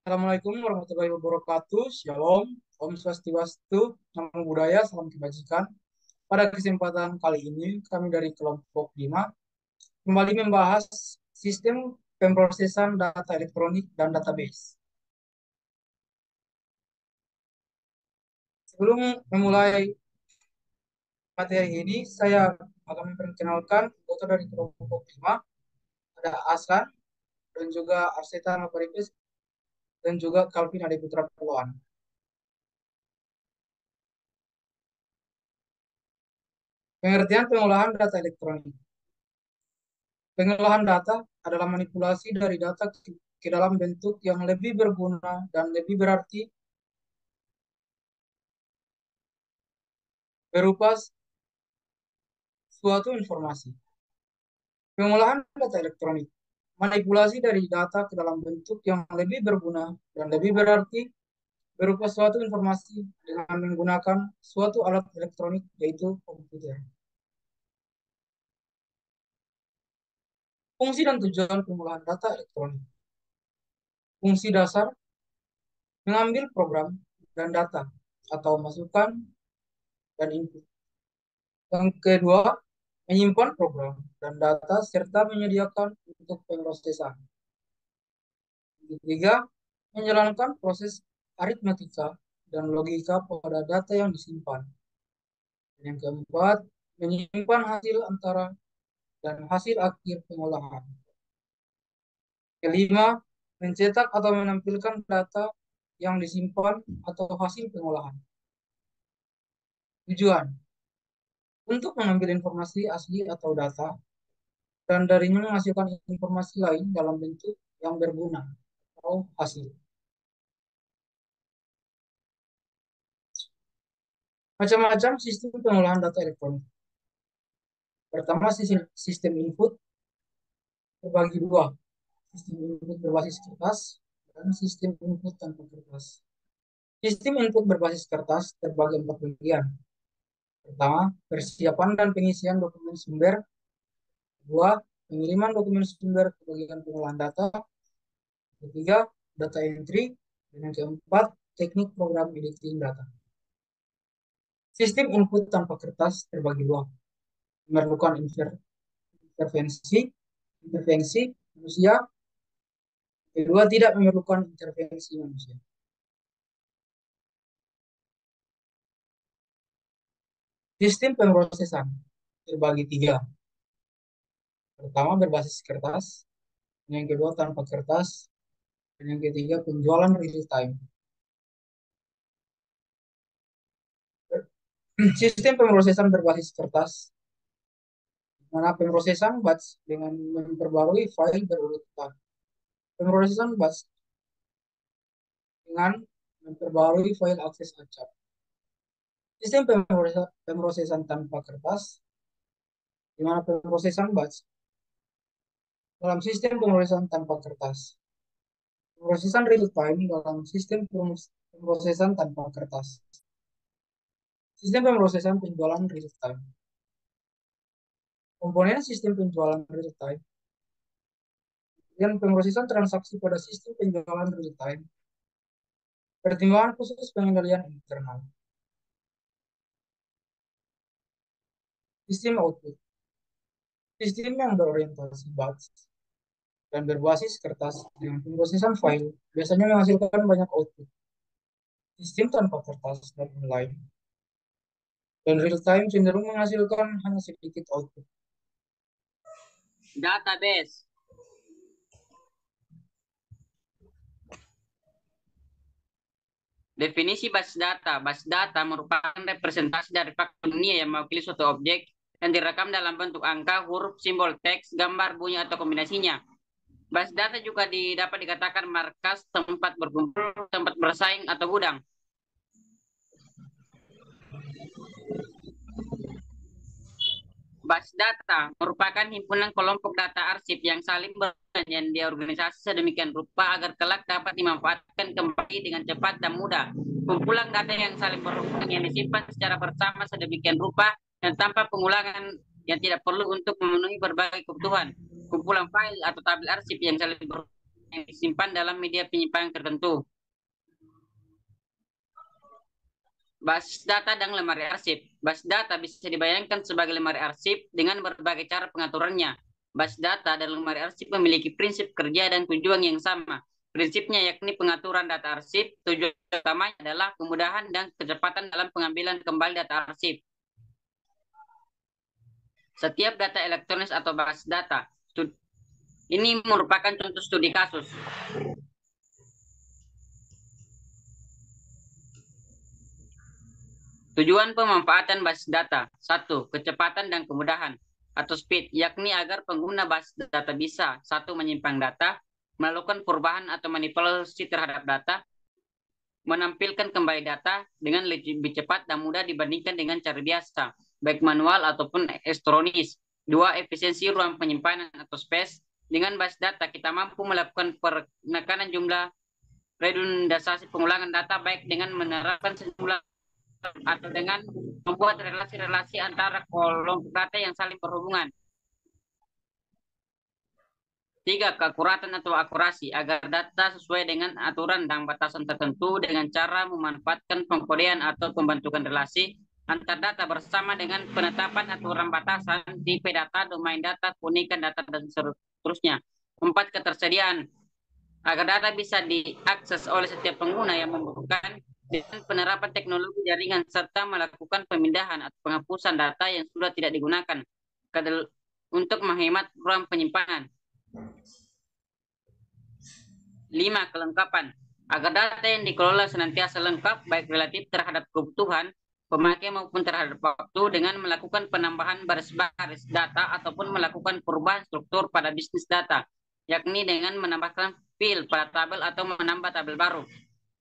Assalamualaikum warahmatullahi wabarakatuh. Shalom, Om Swastiastu, Namo Buddhaya, Salam Kebajikan. Pada kesempatan kali ini, kami dari kelompok 5 kembali membahas sistem pemrosesan data elektronik dan database. Sebelum memulai materi ini, saya akan memperkenalkan anggota dari kelompok 5, ada Aslan, dan juga Arseta Maparipis, dan juga Calvin Adeputra Puan. Pengertian pengolahan data elektronik. Pengolahan data adalah manipulasi dari data ke dalam bentuk yang lebih berguna dan lebih berarti berupa suatu informasi. Pengolahan data elektronik, manipulasi dari data ke dalam bentuk yang lebih berguna dan lebih berarti berupa suatu informasi dengan menggunakan suatu alat elektronik yaitu komputer. Fungsi dan tujuan pengolahan data elektronik. Fungsi dasar, mengambil program dan data atau masukan dan input. Yang kedua, menyimpan program dan data serta menyediakan untuk pemrosesan. Yang ketiga, menjalankan proses aritmatika dan logika pada data yang disimpan. Yang keempat, menyimpan hasil antara dan hasil akhir pengolahan. Kelima, mencetak atau menampilkan data yang disimpan atau hasil pengolahan. Tujuan, untuk mengambil informasi asli atau data dan darinya menghasilkan informasi lain dalam bentuk yang berguna atau hasil. Macam-macam sistem pengolahan data elektronik. Pertama, sistem input terbagi dua. Sistem input berbasis kertas dan sistem input tanpa kertas. Sistem input berbasis kertas terbagi empat bagian. Pertama, persiapan dan pengisian dokumen sumber. Kedua, pengiriman dokumen sumber ke bagian pengolahan data. Ketiga, data entry. Dan yang keempat, teknik program editing data. Sistem input tanpa kertas terbagi dua. Memerlukan intervensi manusia. Kedua, tidak memerlukan intervensi manusia. Sistem pemrosesan terbagi tiga. Pertama, berbasis kertas. Yang kedua, tanpa kertas. Dan yang ketiga, penjualan real time. Sistem pemrosesan berbasis kertas, mana pemrosesan batch dengan memperbarui file berurutan. Pemrosesan batch dengan memperbarui file akses acak. Sistem pemrosesan tanpa kertas, di mana pemrosesan batch dalam sistem pemrosesan tanpa kertas. Pemrosesan real time dalam sistem pemrosesan tanpa kertas. Sistem pemrosesan penjualan real time. Komponen sistem penjualan real time dan pemrosesan transaksi pada sistem penjualan real time. Pertimbangan khusus pengendalian internal. Sistem output. Sistem yang berorientasi batch dan berbasis kertas dengan pemrosesan file biasanya menghasilkan banyak output. Sistem tanpa kertas dan online dan real time cenderung menghasilkan hanya sedikit output. Database. Definisi base data. Base data merupakan representasi dari fakta dunia yang mewakili suatu objek dan direkam dalam bentuk angka, huruf, simbol, teks, gambar, bunyi, atau kombinasinya. Base data juga dapat dikatakan markas, tempat berkumpul, tempat bersaing, atau gudang. Base data merupakan himpunan kelompok data arsip yang saling berhubungan di organisasi sedemikian rupa agar kelak dapat dimanfaatkan kembali dengan cepat dan mudah. Kumpulan data yang saling berhubungan yang disimpan secara bersama sedemikian rupa dan tanpa pengulangan yang tidak perlu untuk memenuhi berbagai kebutuhan. Kumpulan file atau tabel arsip yang saling berhubungan yang disimpan dalam media penyimpanan tertentu. Basis data dan lemari arsip. Basis data bisa dibayangkan sebagai lemari arsip dengan berbagai cara pengaturannya. Basis data dan lemari arsip memiliki prinsip kerja dan tujuan yang sama. Prinsipnya yakni pengaturan data arsip, tujuan utamanya adalah kemudahan dan kecepatan dalam pengambilan kembali data arsip. Setiap data elektronik atau basis data. Ini merupakan contoh studi kasus. Tujuan pemanfaatan basis data. 1. Kecepatan dan kemudahan atau speed, yakni agar pengguna basis data bisa 1. Menyimpan data, melakukan perubahan atau manipulasi terhadap data, menampilkan kembali data dengan lebih cepat dan mudah dibandingkan dengan cara biasa, baik manual ataupun elektronis. 2. Efisiensi ruang penyimpanan atau space. Dengan basis data, kita mampu melakukan penekanan jumlah redundasi pengulangan data baik dengan menerapkan sejumlah atau dengan membuat relasi-relasi antara kolom data yang saling berhubungan. 3. Keakuratan atau akurasi, agar data sesuai dengan aturan dan batasan tertentu dengan cara memanfaatkan pengkodean atau pembentukan relasi antar data bersama dengan penetapan aturan batasan, tipe data, domain data, keunikan data, dan seterusnya. 4. Ketersediaan, agar data bisa diakses oleh setiap pengguna yang membutuhkan dengan penerapan teknologi jaringan serta melakukan pemindahan atau penghapusan data yang sudah tidak digunakan untuk menghemat ruang penyimpanan. 5. Kelengkapan, agar data yang dikelola senantiasa lengkap baik relatif terhadap kebutuhan pemakai maupun terhadap waktu dengan melakukan penambahan baris-baris data ataupun melakukan perubahan struktur pada bisnis data, yakni dengan menambahkan field pada tabel atau menambah tabel baru.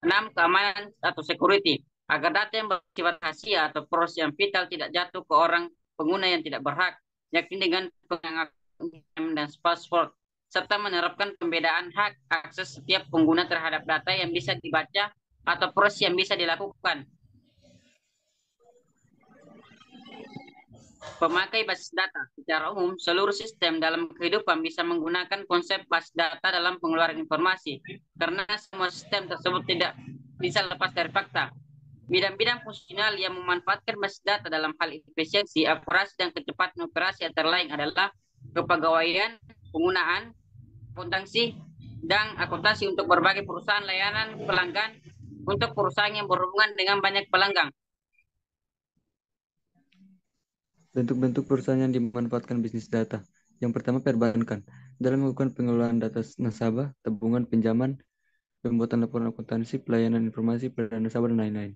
6. Keamanan atau security, agar data yang bersifat rahasia atau proses yang vital tidak jatuh ke orang pengguna yang tidak berhak, yakni dengan pengakuan dan password, serta menerapkan pembedaan hak akses setiap pengguna terhadap data yang bisa dibaca atau proses yang bisa dilakukan. Pemakai basis data. Secara umum, seluruh sistem dalam kehidupan bisa menggunakan konsep basis data dalam pengeluaran informasi, karena semua sistem tersebut tidak bisa lepas dari fakta. Bidang-bidang fungsional yang memanfaatkan basis data dalam hal efisiensi, akurasi, dan kecepatan operasi antara lain adalah kepegawaian, penggunaan, akuntansi, dan akuntansi untuk berbagai perusahaan layanan pelanggan untuk perusahaan yang berhubungan dengan banyak pelanggan. Bentuk-bentuk perusahaan yang dimanfaatkan bisnis data. Yang pertama, perbankan. Dalam melakukan pengelolaan data nasabah, tabungan, pinjaman, pembuatan laporan akuntansi, pelayanan informasi pada nasabah, dan lain-lain.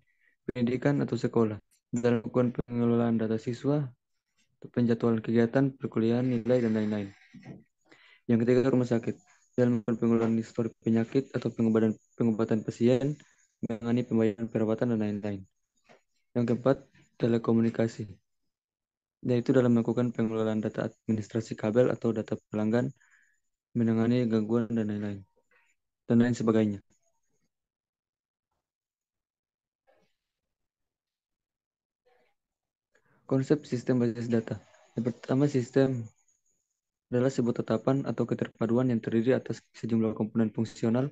Pendidikan atau sekolah. Dalam melakukan pengelolaan data siswa, penjadwalan kegiatan, perkuliahan, nilai, dan lain-lain. Yang ketiga, rumah sakit. Dalam melakukan pengelolaan histori penyakit atau pengobatan pasien, menangani pembayaran perawatan, dan lain-lain. Yang keempat, telekomunikasi, yaitu dalam melakukan pengelolaan data administrasi kabel atau data pelanggan, menangani gangguan, dan lain-lain, dan lain sebagainya. Konsep sistem basis data. Yang pertama, sistem adalah sebuah tetapan atau keterpaduan yang terdiri atas sejumlah komponen fungsional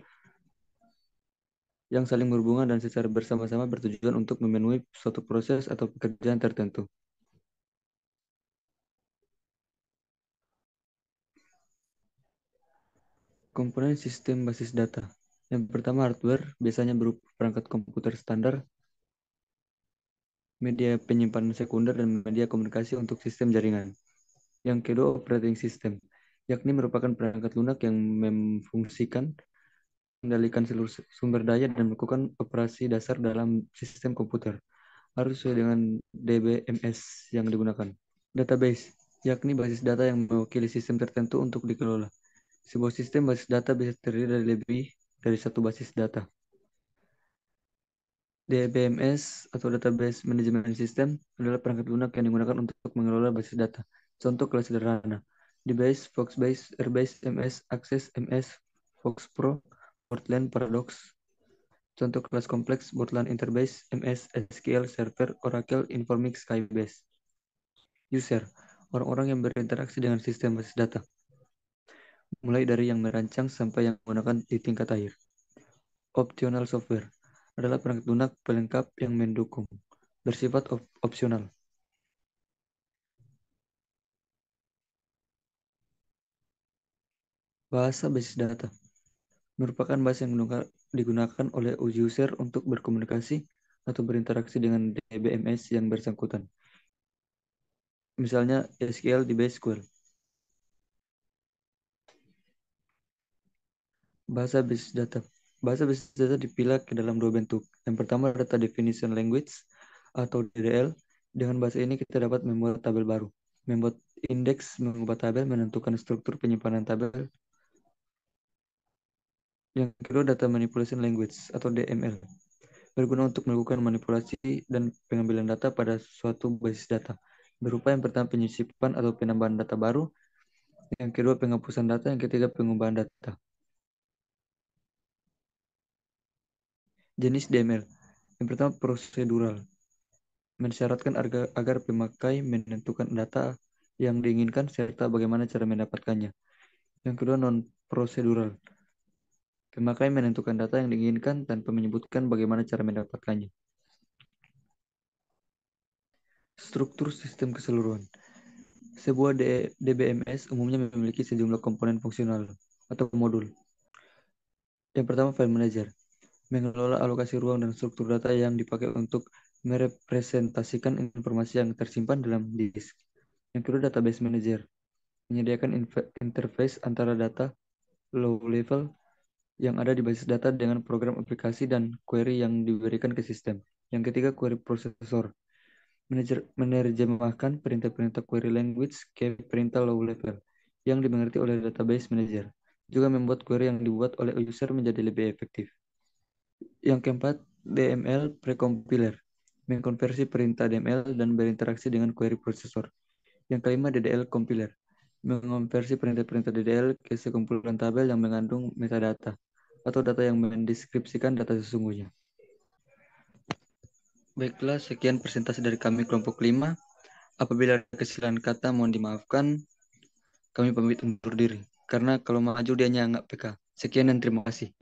yang saling berhubungan dan secara bersama-sama bertujuan untuk memenuhi suatu proses atau pekerjaan tertentu. Komponen sistem basis data. Yang pertama, hardware, biasanya berupa perangkat komputer standar, media penyimpanan sekunder, dan media komunikasi untuk sistem jaringan. Yang kedua, operating system, yakni merupakan perangkat lunak yang memfungsikan, mengendalikan seluruh sumber daya dan melakukan operasi dasar dalam sistem komputer. Harus sesuai dengan DBMS yang digunakan. Database, yakni basis data yang mewakili sistem tertentu untuk dikelola. Sebuah sistem basis data bisa terdiri dari lebih dari satu basis data. DBMS atau Database Management System adalah perangkat lunak yang digunakan untuk mengelola basis data. Contoh kelas sederhana: DBase, Foxbase, Airbase, MS, Access, MS, Fox Pro, Portland, Paradox. Contoh kelas kompleks: Portland Interbase, MS, SQL Server, Oracle, Informix, Skybase. User, orang-orang yang berinteraksi dengan sistem basis data. mulai dari yang merancang sampai yang menggunakan di tingkat akhir. Optional software adalah perangkat lunak pelengkap yang mendukung, bersifat opsional. Bahasa basis data merupakan bahasa yang digunakan oleh user untuk berkomunikasi atau berinteraksi dengan DBMS yang bersangkutan. Misalnya SQL di SQL. Bahasa basis data. Bahasa basis data dipilah ke dalam dua bentuk. Yang pertama data definition language atau DDL. Dengan bahasa ini kita dapat membuat tabel baru, membuat indeks, mengubah tabel, menentukan struktur penyimpanan tabel. Yang kedua data manipulation language atau DML. Berguna untuk melakukan manipulasi dan pengambilan data pada suatu basis data. Berupa yang pertama penyisipan atau penambahan data baru, yang kedua penghapusan data, yang ketiga pengubahan data. Jenis DML. Yang pertama prosedural. Mensyaratkan agar pemakai menentukan data yang diinginkan serta bagaimana cara mendapatkannya. Yang kedua non-prosedural. Pemakai menentukan data yang diinginkan tanpa menyebutkan bagaimana cara mendapatkannya. Struktur sistem keseluruhan. Sebuah DBMS umumnya memiliki sejumlah komponen fungsional atau modul. Yang pertama, file manager. Mengelola alokasi ruang dan struktur data yang dipakai untuk merepresentasikan informasi yang tersimpan dalam disk. Yang kedua, database manager. Menyediakan interface antara data low level yang ada di basis data dengan program aplikasi dan query yang diberikan ke sistem. Yang ketiga, query processor. Menerjemahkan perintah-perintah query language ke perintah low level yang dimengerti oleh database manager. Juga membuat query yang dibuat oleh user menjadi lebih efektif. Yang keempat, DML precompiler. Mengkonversi perintah DML dan berinteraksi dengan query processor. Yang kelima, DDL compiler. Mengonversi perintah-perintah DDL ke sekumpulan tabel yang mengandung metadata atau data yang mendeskripsikan data sesungguhnya. Baiklah, sekian presentasi dari kami kelompok 5. Apabila ada kesalahan kata, mohon dimaafkan. Kami pamit undur diri. Karena kalau maju dia nggak PK. Sekian dan terima kasih.